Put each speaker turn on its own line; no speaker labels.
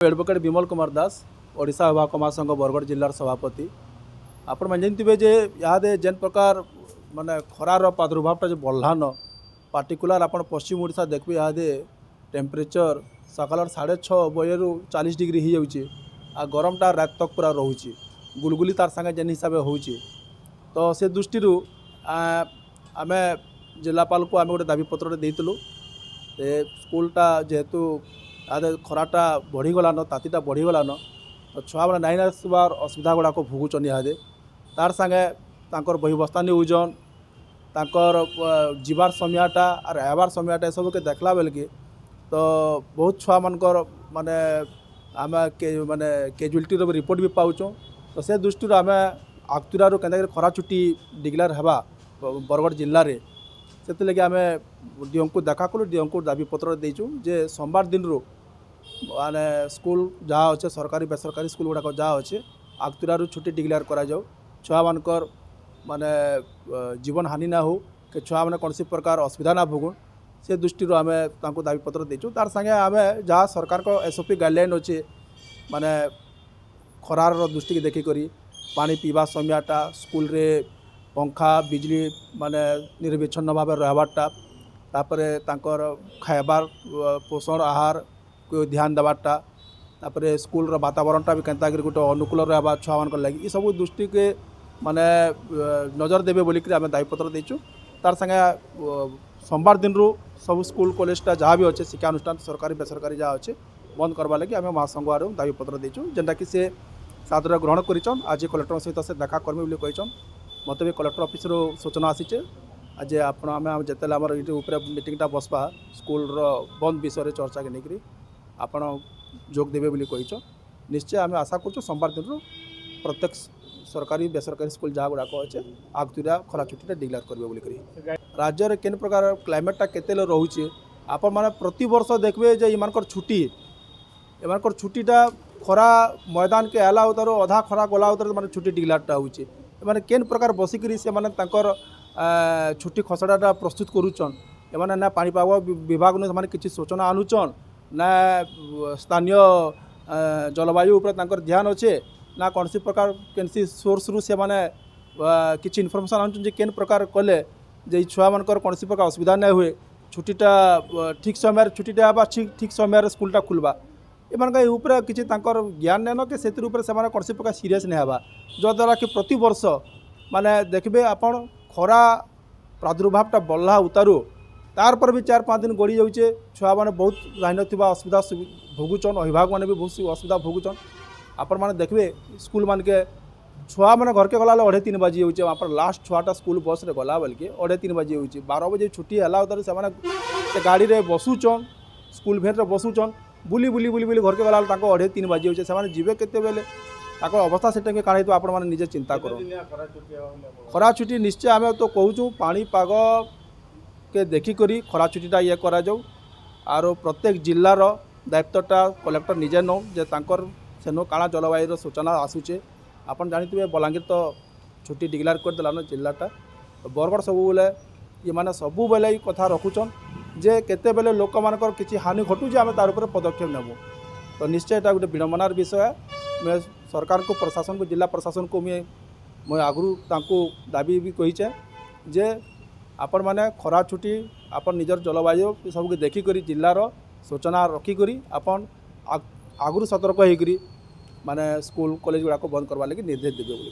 Advocate Vimal Kumar Das Odisha विभाग महासंघ बरगढ़ जिलार सभापति। आपण मैंने जानते जे यहाँ जेन प्रकार माने खरार प्रादुर्भावटा जो बढ़लान पार्टिकुलर आप पश्चिम ओडिशा देखिए यहाँ टेम्परेचर सकाल 6:30 बजे 40 डिग्री हो जाऊँगी आ गरमटा रात तक पूरा रोचे गुलगुली तार संगे जेन हिसाब हो तो से दृष्टि आम जिलापाल को आम गोटे दाबीपत्र देलु स्कूलटा जेहेतु यहाँ खराटा बढ़ीगलान तातीटा बढ़ीगलान तो छुआ मैंने नाइन आसबार असुविधा गुड़ाक भोगुन यहाँ तार संगे तांकर बही बस्ता निउजन तांकर जीवार समयटा और आबार समयटा सब के देखला बेल के तो बहुत छुआ मानकर माने आम माने कैजुअलिटी रिपोर्ट भी पाऊँ तो से दृष्टि आम आगतुरा के खरा छुट्टी डिक्लेयर हवा बरगढ़ जिले में से लगे आम डीएम को देखा कलु डीएम को दाबीपत्र देचु जे सोमवार दिन रू माने स्कूल जहाँ अच्छे सरकारी बेसरकारी स्कूल गुड़ाक जहाँ अच्छे आगतुरा छुट्टी डिक्लेयर करा जाऊ छुआ मानकर माने जीवन हानि ना हो कि छुआ मैंने कौन प्रकार असुविधा ना भोगुन से दृष्टि आम दाबीपत्र देचु तार संगे आम जहाँ सरकार को एसओपी गाइडलाइन अच्छे माने खरार दृष्टि की देखिक पानी पीवा समयटा स्कूल रे पंखा बिजली माने निर्विच्छन्न भाव रहबारटा तापरे तांकर खाइबार पोषण आहार को ध्यान देवारटा तापरे स्कूल वातावरणटा भी केनता गोटे अनुकूल रहा छुआ मान लगे ये सब दृष्टि के माने नजर देवे बोलिक आम दायीपत्र देचु तार संगे सोमवार दिन रू सब स्कूल कॉलेजटा जहाँ भी अच्छे शिक्षा अनुष्ठान सरकारी बेसरकारी जहाँ अच्छे बंद करवा लगे आम महासंघ आड़ दाबीपत्र देचु जेनटा कि से सादर ग्रहण करिछन आज कलेक्टर सहित से देखा करमी बोली कहिछन मत भी कलेक्टर ऑफिस सूचना आसीचे आज आम जिते आम ये मीटिंगटा बसवा स्कूल बंद विषय चर्चा के लेकर आपण जोग देवे बोली कहिछन निश्चय आम आशा करूँ सोमवार दिन प्रत्येक सरकारी बेसरकारी स्कूल जहाँ गुड़ाक अच्छे आगतुरा खरा छुट्टी डिक्लेयर करेंगे बोलिक राज्य में केन प्रकार क्लाइमेटा केते रोचे आपण मैंने प्रति वर्ष देखिए जे इमानकर छुट्टीटा खरा मैदान के आला उतार अधा खरा गला उतार माने छुट्टी डिक्लेयरटा होचे माने केन प्रकार बसिक से माने तांकर छुट्टी खसड़ाटा प्रस्तुत करुचन एमाने ना पाणीपाग विभाग ने किसी सूचना आनुचन ना स्थानीय जलवायु उपर तांकर ध्यान अच्छे ना कौन प्रकार केनसी सोर्स रु से माने किसी इनफर्मेशन आनुचन जे केन प्रकार कले जे छुआ मानकर कौन प्रकार असुविधा नहीं हुए छुट्टीटा ठीक समय छुट्टीटा आबा ठीक समय स्कूलटा खुलबा एमान किसी ज्ञान नाइन कि से कौन प्रकार सीरीयस नहीं हवा जद्वारा कि प्रति वर्ष माने देखिए आपण खरा प्रादुर्भावटा बढ़ला उतारू तार पर भी 4-5 दिन गड़ी जाऊे छुआ मैंने बहुत लाइन थी असुविधा भोगुचन अभिभावक मैंने भी बहुत असुविधा भोगुचन आपण मैंने देखिए स्कूल मान के छुआ मैंने घर के गला 2:30 बजे जाऊे आप लास्ट छुआटा स्कूल बस रे गला बेल के 2:30 बजे जाऊे 12 बजे छुट्टी है उतार से गाड़ी रे बसुचन स्कूल भेर बसुचन बुली बुली बुली बुली घर के गला 2:30 बजे जाऊे से जीवे केते बेले ताको अवस्था से काण हो आप निजे चिंता करो खरा छुट्टी निश्चय आम तो कहूँ पाणीपाग के देखिक खरा छुट्टीटा ये करा जाऊ आरो प्रत्येक जिलार दायित्वटा कलेक्टर निजे नौ जे तांकर सेनो काଣା जलवायु सूचना आसूचे आपन जानी बलांगीर तो छुट्टी डिक्लेयर करदेलान जिलाटा बरगढ़ सब बेले ये माने सबू बेले कथा रखुचन जे केते बेले लोक मानकर किछि हानि घटुचे आम तार उपर पदक्षेप नेबू तो निश्चय एटा गोटे विडंबनार विषय मैं सरकार को प्रशासन को जिला प्रशासन को मैं आगु तांको दाबी भी कहीचे जे आपण माने खरा छुट्टी आपण निजर जलवायु सबके देखिक जिलार सूचना रखिक आपण आगु सतर्क होकर माने स्कूल कॉलेज गुड़ाक बंद करवा लगे निर्देश देवे।